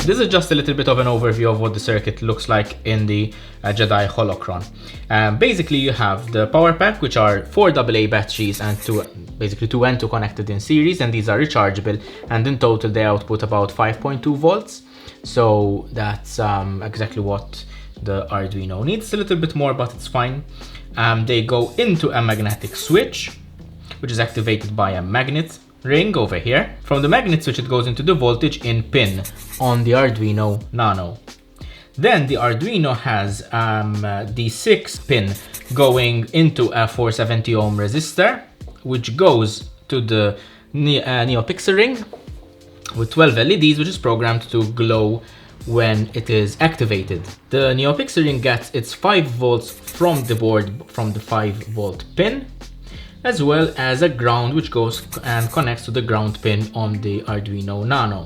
This is just a little bit of an overview of what the circuit looks like in the Jedi Holocron. Basically, you have the power pack, which are 4 AA batteries and basically 2 N2 connected in series, and these are rechargeable, and in total they output about 5.2 volts. So that's exactly what the Arduino needs. A little bit more, but it's fine. They go into a magnetic switch, which is activated by a magnet ring over here. From the magnet switch, it goes into the voltage in pin on the Arduino Nano. Then the Arduino has the 6 pin going into a 470 ohm resistor, which goes to the NeoPixel ring with 12 LEDs, which is programmed to glow when it is activated. The NeoPixel ring gets its 5 volts from the board from the 5 volt pin, as well as a ground which goes and connects to the ground pin on the Arduino Nano.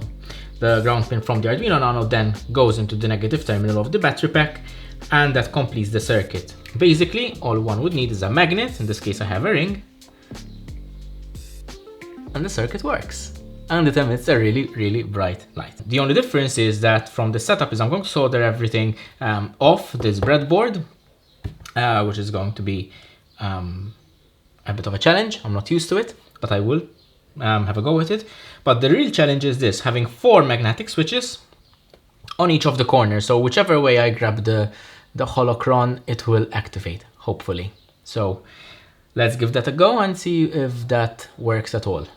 The ground pin from the Arduino Nano then goes into the negative terminal of the battery pack, and that completes the circuit. Basically, all one would need is a magnet. In this case, I have a ring, and the circuit works. And it emits a really bright light. The only difference is that from the setup is I'm going to solder everything off this breadboard, which is going to be a bit of a challenge. I'm not used to it, but I will have a go with it. But the real challenge is this, having 4 magnetic switches on each of the corners. So whichever way I grab the holocron, it will activate, hopefully. So let's give that a go and see if that works at all.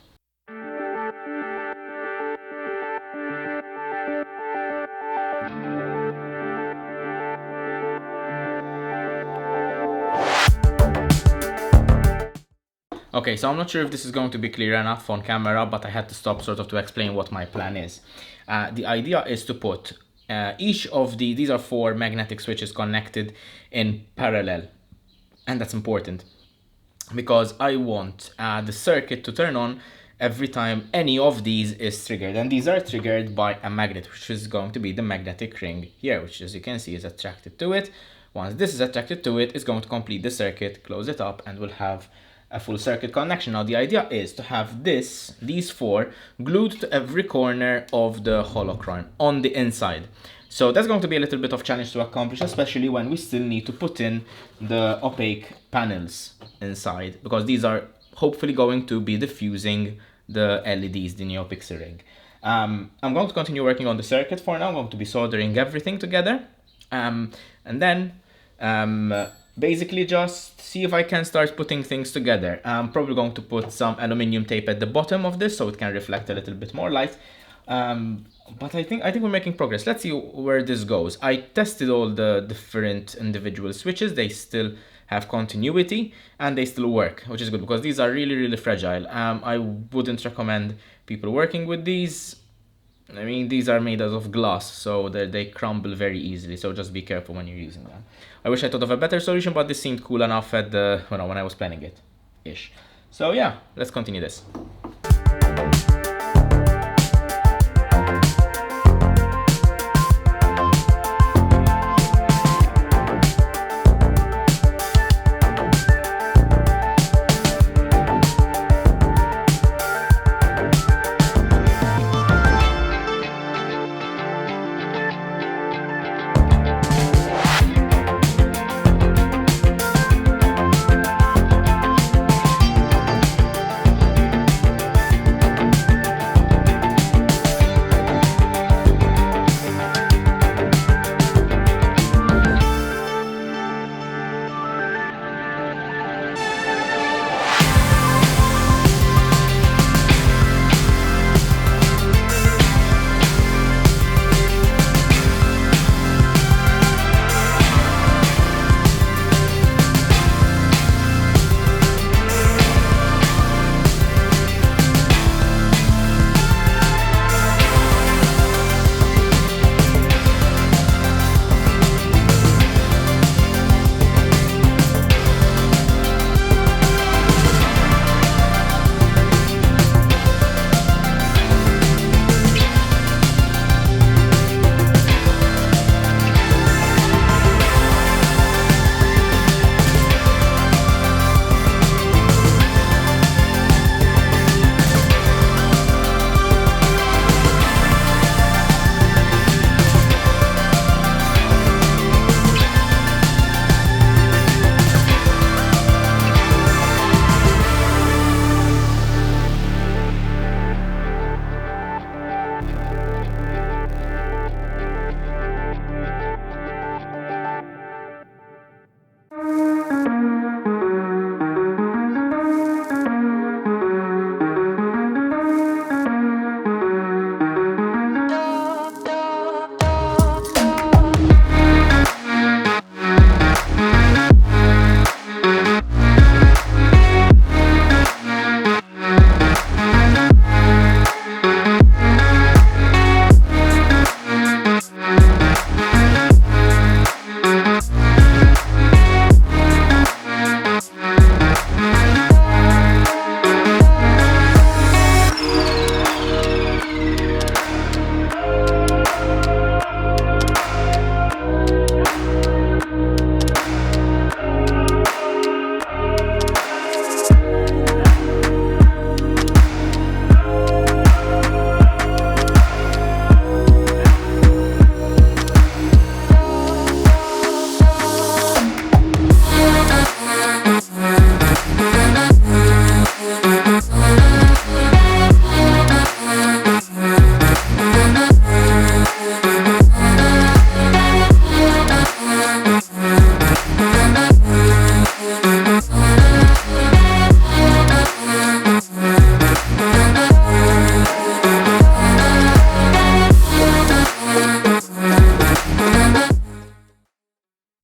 Okay, so I'm not sure if this is going to be clear enough on camera, but I had to stop sort of to explain what my plan is. The idea is to put each of these are 4 magnetic switches connected in parallel. And that's important because I want the circuit to turn on every time any of these is triggered. And these are triggered by a magnet, which is going to be the magnetic ring here, which, as you can see, is attracted to it. Once this is attracted to it, it's going to complete the circuit, close it up, and we'll have a full circuit connection. Now the idea is to have these 4 glued to every corner of the holocron on the inside. So that's going to be a little bit of challenge to accomplish, especially when we still need to put in the opaque panels inside, because these are hopefully going to be diffusing the LEDs, the NeoPixel ring. I'm going to continue working on the circuit for now. I'm going to be soldering everything together, and then basically just see if I can start putting things together. I'm probably going to put some aluminium tape at the bottom of this so it can reflect a little bit more light. But I think we're making progress. Let's see where this goes. I tested all the different individual switches. They still have continuity and they still work, which is good because these are really fragile. I wouldn't recommend people working with these. I mean, these are made out of glass, so they crumble very easily, so just be careful when you're using them. I wish I thought of a better solution, but this seemed cool enough at when I was planning it. So yeah, let's continue this.